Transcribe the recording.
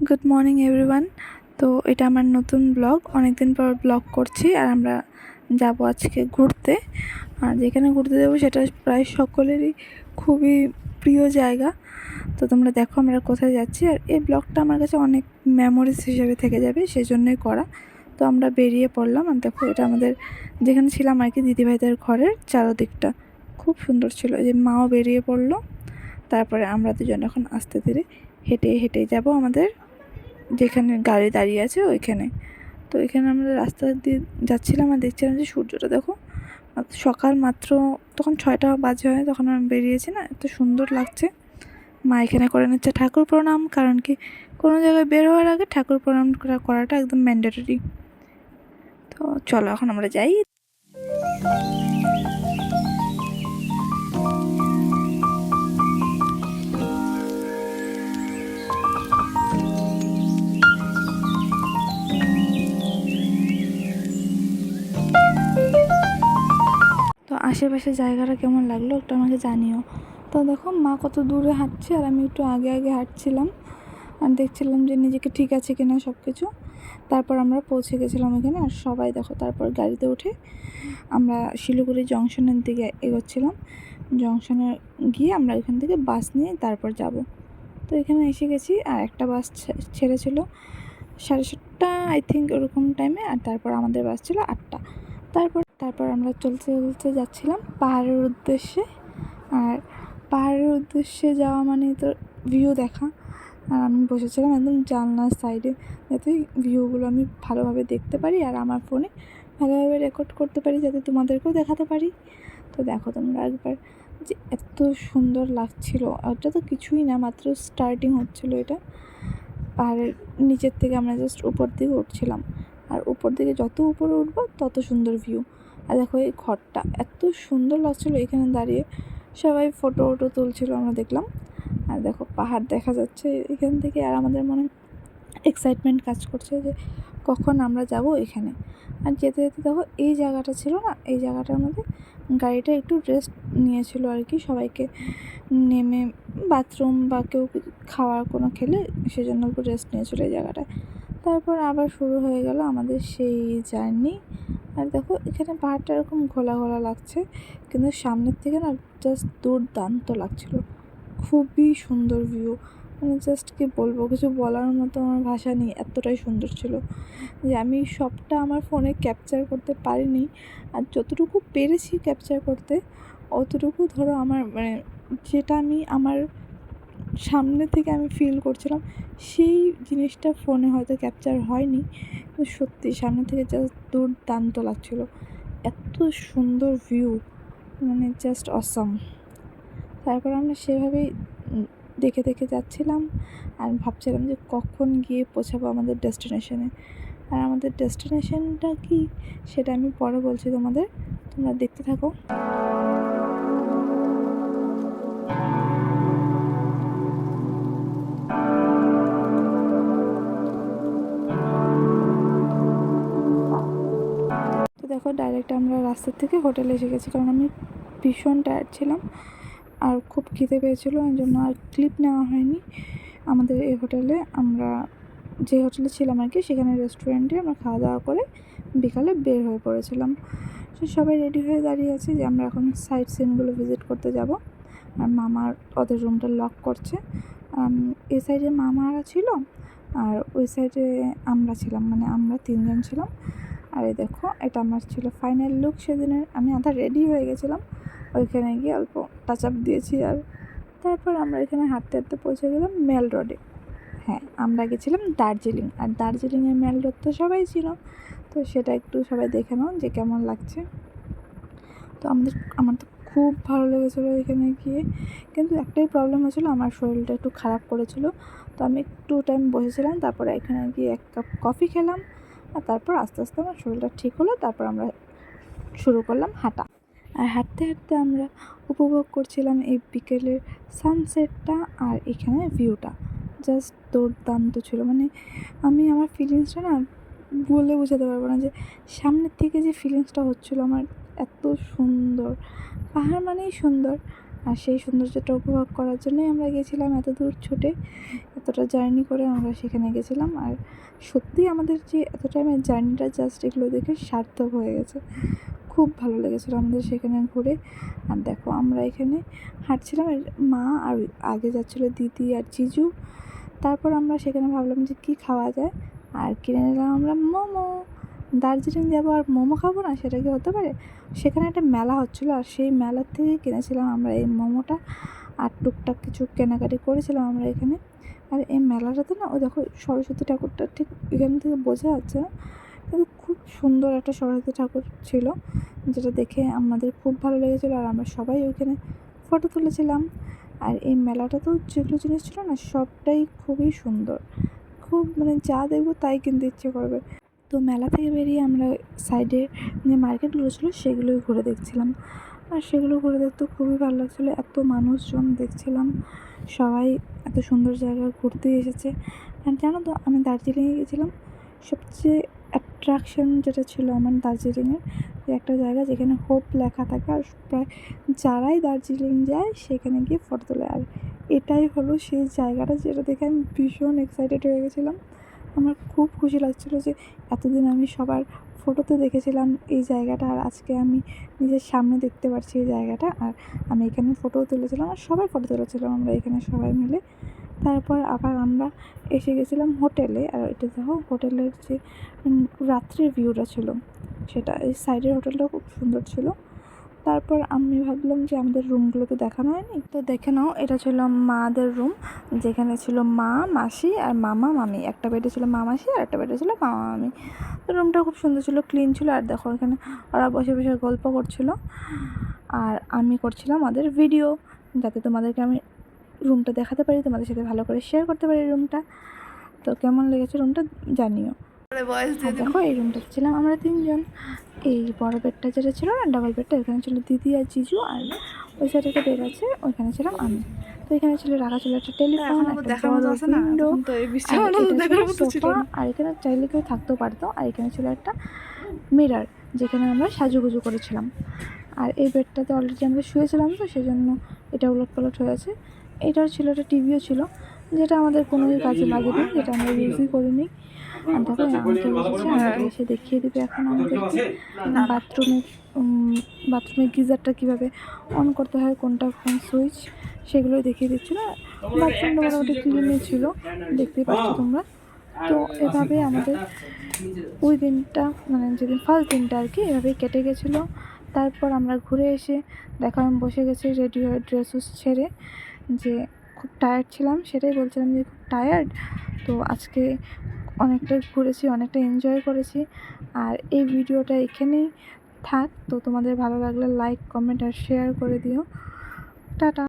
Good morning everyone. তো এটা আমার নতুন ব্লগ, অনেক দিন পর ব্লগ করছি। আর আমরা যাব আজকে ঘুরতে। আর যেখানে ঘুরতে যাবো সেটা প্রায় সকলেরই খুবই প্রিয় জায়গা। তো তোমরা দেখো আমরা কোথায় যাচ্ছি। আর এই ব্লগটা আমার কাছে অনেক মেমোরিজ হিসেবে থেকে যাবে, সেজন্যই করা। তো আমরা বেরিয়ে পড়লাম। আর দেখো এটা আমাদের যেখানে ছিলাম আর কি, দিদিভাইদের ঘরের চারদিকটা খুব সুন্দর ছিল। যে মাও বেরিয়ে পড়লো, তারপরে আমরা দুজন এখন আস্তে ধীরে হেঁটে হেঁটে যাব আমাদের যেখানে গাড়ি দাঁড়িয়ে আছে ওইখানে। তো এখানে আমরা রাস্তা দিয়ে যাচ্ছিলাম আর দেখছিলাম যে সূর্যটা দেখো, সকাল মাত্র তখন 6টা বাজে হয়, তখন আমি বেরিয়েছি না, এত সুন্দর লাগছে। মা এখানে করে নিচ্ছে ঠাকুর প্রণাম, কারণ কি কোনো জায়গায় বের হওয়ার আগে ঠাকুর প্রণাম করাটা একদম ম্যান্ডেটরি। তো চলো এখন আমরা যাই। তো আশেপাশের জায়গাটা কেমন লাগলো একটু আমাকে জানিও। তো দেখো মা কত দূরে হাঁটছে আর আমি একটু আগে আগে হাঁটছিলাম আর দেখছিলাম যে নিজেকে ঠিক আছে কিনা সব কিছু। তারপর আমরা পৌঁছে গেছিলাম ওখানে। আর সবাই দেখো তারপর গাড়িতে উঠে আমরা শিলিগুড়ি জংশনের দিকে এগোচ্ছিলাম। জংশনে গিয়ে আমরা এখান থেকে বাস নিয়ে তারপর যাব। তো এখানে এসে গেছি। আর একটা বাস ছেড়েছিল 7:30 আই থিঙ্ক ওরকম টাইমে। আর তারপর আমাদের বাস ছিল 8টা। তারপর আমরা চলতে চলতে যাচ্ছিলাম পাহাড়ের উদ্দেশ্যে। আর পাহাড়ের উদ্দেশ্যে যাওয়া মানে তো ভিউ দেখা। আর আমি বসেছিলাম একদম জানলার সাইডে, যাতে ভিউগুলো আমি ভালোভাবে দেখতে পারি আর আমার ফোনে ভালোভাবে রেকর্ড করতে পারি, যাতে তোমাদেরকেও দেখাতে পারি। তো দেখো তোমরা একবার যে এত সুন্দর লাগছিল। ওটা তো কিছুই না, মাত্র স্টার্টিং হচ্ছিলো এটা। পাহাড়ের নিচের থেকে আমরা জাস্ট উপর দিকে উঠছিলাম। আর উপর দিকে যত উপরে উঠবো তত সুন্দর ভিউ। আর দেখো এই ঘরটা এত সুন্দর লাগছিলো এখানে দাঁড়িয়ে, সবাই ফটো তুলছিল, আমরা দেখলাম। আর দেখো পাহাড় দেখা যাচ্ছে এখান থেকে। আর আমাদের মনে এক্সাইটমেন্ট কাজ করছে যে কখন আমরা যাব এখানে। আর যেতে যেতে দেখো এই জায়গাটা ছিল না, এই জায়গাটার মধ্যে গাড়িটা একটু রেস্ট নিয়েছিল আর কি, সবাইকে নেমে বাথরুম বা কেউ খাওয়ার কোনো খেলে সেজন্য একটু রেস্ট নিয়েছিল এই জায়গাটায়। তারপর আবার শুরু হয়ে গেল আমাদের সেই জার্নি। আর দেখো এখানে পাহাড়টা এরকম ঘোলা ঘোলা লাগছে, কিন্তু সামনের থেকে না জাস্ট দুর্দান্ত লাগছিল। খুবই সুন্দর ভিউ, মানে জাস্ট কি বলবো, কিছু বলার মতো আমার ভাষা নেই, এতটাই সুন্দর ছিল যে আমি সবটা আমার ফোনে ক্যাপচার করতে পারিনি। আর যতটুকু পেরেছি ক্যাপচার করতে, অতটুকু ধরো আমার মানে যেটা আমি আমার সামনে থেকে আমি ফিল করছিলাম, সেই জিনিসটা ফোনে হয়তো ক্যাপচার হয়নি। কিন্তু সত্যি সামনে থেকে জাস্ট দুর্দান্ত লাগছিলো, এত সুন্দর ভিউ, মানে জাস্ট অসাম। তারপর আমরা সেভাবেই দেখে দেখে যাচ্ছিলাম আর ভাবছিলাম যে কখন গিয়ে পৌঁছাবো আমাদের ডেস্টিনেশনে। আর আমাদের ডেস্টিনেশনটা কি সেটা আমি পরে বলছি তোমাদের, তোমরা দেখতে থাকো। তো দেখো ডাইরেক্ট আমরা রাস্তার থেকে হোটেলে এসে গেছি, কারণ আমি ভীষণ টায়ার্ড ছিলাম আর খুব খিদে পেয়েছিলো, এই জন্য আর ক্লিপ নেওয়া হয়নি। আমাদের এই হোটেলে আমরা যে হোটেলে ছিলাম আর কি, সেখানে রেস্টুরেন্টে আমরা খাওয়া দাওয়া করে বিকালে বের হয়ে পড়েছিলাম। তো সবাই রেডি হয়ে দাঁড়িয়ে আছে যে আমরা এখন সাইট সিনগুলো ভিজিট করতে যাব। আর মামার ওদের রুমটা লক করছে। এই সাইডে মামারা ছিল আর ওই সাইডে আমরা ছিলাম, মানে আমরা 3জন ছিলাম। আর এই দেখো এটা আমার ছিল ফাইনাল লুক সেদিনের। আমি আধা রেডি হয়ে গেছিলাম, ওইখানে গিয়ে অল্প টাচ আপ দিয়েছি। আর তারপর আমরা এখানে হাঁটতে হাঁটতে পৌঁছে গেলাম মেল রোডে। হ্যাঁ, আমরা গেছিলাম দার্জিলিং। আর দার্জিলিংয়ের মেল রোড তো সবাই ছিল, তো সেটা একটু সবাই দেখে নাও যে কেমন লাগছে। তো আমার তো খুব ভালো লেগেছিলো এখানে গিয়ে, কিন্তু একটাই প্রবলেম হয়েছিলো, আমার শরীরটা একটু খারাপ করেছিল। তো আমি একটু টাইম বসেছিলাম, তারপরে এখানে গিয়ে 1 কাপ কফি খেলাম। আর তারপর আস্তে আস্তে আমার শরীরটা ঠিক হলো। তারপর আমরা শুরু করলাম হাঁটা। আর হাঁটতে হাঁটতে আমরা উপভোগ করছিলাম এই বিকেলের সানসেটটা আর এখানে ভিউটা জাস্ট দুর্দান্ত ছিল। মানে আমি আমার ফিলিংসটা না বলে বোঝাতে পারবো না, যে সামনের থেকে যে ফিলিংসটা হচ্ছিলো আমার, এত সুন্দর। পাহাড় মানেই সুন্দর, আর সেই সৌন্দর্যটা উপভোগ করার জন্যই আমরা গেছিলাম এত দূর ছুটে, এতটা জার্নি করে আমরা সেখানে গেছিলাম। আর সত্যিই আমাদের যে এত টাইমের জার্নিটা জাস্ট এগুলো দেখে সার্থক হয়ে গেছে। খুব ভালো লেগেছিলো আমাদের সেখানে ঘুরে। আর দেখো আমরা এখানে হাঁটছিলাম, মা আর আগে যাচ্ছিলো দিদি আর জিজু। তারপর আমরা সেখানে ভাবলাম যে কী খাওয়া যায়, আর কিনে নিলাম আমরা মোমো। দার্জিলিং যাবো আর মোমো খাবো না, সেটা কি হতে পারে? সেখানে একটা মেলা হচ্ছিলো, আর সেই মেলার থেকেই কিনেছিলাম আমরা এই মোমোটা, আর টুকটাক কিছু কেনাকাটি করেছিলাম আমরা এখানে। আর এই মেলাটাতে না, ওই দেখো সরস্বতী ঠাকুরটা ঠিক এখান থেকে বোঝা যাচ্ছে না, কিন্তু খুব সুন্দর একটা সরস্বতী ঠাকুর ছিল, যেটা দেখে আমাদের খুব ভালো লেগেছিলো। আর আমরা সবাই ওইখানে ফটো তুলেছিলাম। আর এই মেলাটাতেও যেগুলো জিনিস ছিল না, সবটাই খুবই সুন্দর, খুব মানে যা দেখবো তাই কিনতে ইচ্ছে করবে। তো মেলা থেকে বেরিয়ে আমরা সাইডে যে মার্কেটগুলো ছিল সেগুলোই ঘুরে দেখছিলাম, আর সেগুলো ঘুরে দেখতে খুবই ভালো লাগছিলো। এত মানুষজন দেখছিলাম, সবাই এত সুন্দর জায়গা ঘুরতে এসেছে। আর জানো তো, আমি দার্জিলিংয়ে গেছিলাম, সবচেয়ে অ্যাট্রাকশন যেটা ছিল আমার দার্জিলিংয়ের, যে একটা জায়গা যেখানে হোপ লেখা থাকে, আর প্রায় যারাই দার্জিলিং যায় সেখানে গিয়ে ফটো তোলে। আর এটাই হলো সেই জায়গাটা, যেটা দেখে আমি ভীষণ এক্সাইটেড হয়ে গেছিলাম। আমার খুব খুশি লাগছিলো যে এতদিন আমি সবার ফটোতে দেখেছিলাম এই জায়গাটা, আর আজকে আমি নিজের সামনে দেখতে পারছি এই জায়গাটা। আর আমি এখানে ফটোও তুলেছিলাম, আর সবাই ফটো তুলেছিলাম আমরা এখানে সবাই মিলে। তারপর আবার আমরা এসে গেছিলাম হোটেলে। আর এটা দেখো হোটেলের যে রাত্রের ভিউটা ছিল, সেটা এই সাইডের হোটেলটাও খুব সুন্দর ছিল। তারপর আমি ভাবলাম যে আমাদের রুমগুলো তো দেখানো হয়নি, তো দেখে নাও, এটা ছিল মাদের রুম, যেখানে ছিল মা, মাসি আর মামা মামি। একটা বেডে ছিল মা মাসি, আর একটা বেডে ছিল মামা মামি। তো রুমটা খুব সুন্দর ছিল, ক্লিন ছিল। আর দেখো এখানে ওরা বসে বসে গল্প করছিল, আর আমি করছিলাম আমাদের ভিডিও, যাতে তোমাদেরকে আমি রুমটা দেখাতে পারি, তোমাদের সাথে ভালো করে শেয়ার করতে পারি রুমটা। তো কেমন লেগেছে রুমটা জানিও। দেখো এই রুমটাতে ছিলাম আমরা তিনজন। এই বড় বেডটা যেটা ছিল না, ডাবল বেডটা, ওখানে ছিল দিদি আর জিজু, আর ওই সাইডে একটা বেড আছে, ওইখানে ছিলাম আমি। তো এখানে ছিল রাখা ছিল একটা টেলিফোন, একটা বড় উইন্ডো, সোফা, আর এখানে চাইলে কেউ থাকতেও পারতো। আর এখানে ছিল একটা মিরার, যেখানে আমরা সাজুগুজু করেছিলাম। আর এই বেডটাতে অলরেডি আমরা শুয়েছিলাম, তো সেই জন্য এটা উলট পালট হয়ে আছে। এটার ছিল একটা টিভিও ছিল, যেটা আমাদের কোনোই কাজে লাগেনি, যেটা আমরা ইউজই করিনি। আর দেখো আঙ্কেল এসেছে, এসে দেখিয়ে দেবে এখন আমাদেরকে বাথরুমে গিজারটা কীভাবে অন করতে হয়, কোনটা কোন সুইচ, সেগুলোই দেখিয়ে দিচ্ছিলো। বাথরুমটা মোটামুটি ক্লিনই ছিল, দেখতেই পাচ্ছ তোমরা। তো এভাবে আমাদের ওই দিনটা, মানে যেদিন ফার্স্ট দিনটা আর কি, এভাবেই কেটে গেছিলো। তারপর আমরা ঘুরে এসে দেখো আমি বসে গেছি রেডি হয়ে, ড্রেস ছেড়ে, যে খুব টায়ার্ড ছিলাম, সেটাই বলছিলাম যে খুব টায়ার্ড। তো আজকে অনেকটাই ঘুরেছি, অনেকটা এনজয় করেছি। আর এই ভিডিওটা এখানেই থাক। তো তোমাদের ভালো লাগলে লাইক, কমেন্ট আর শেয়ার করে দিও। টাটা।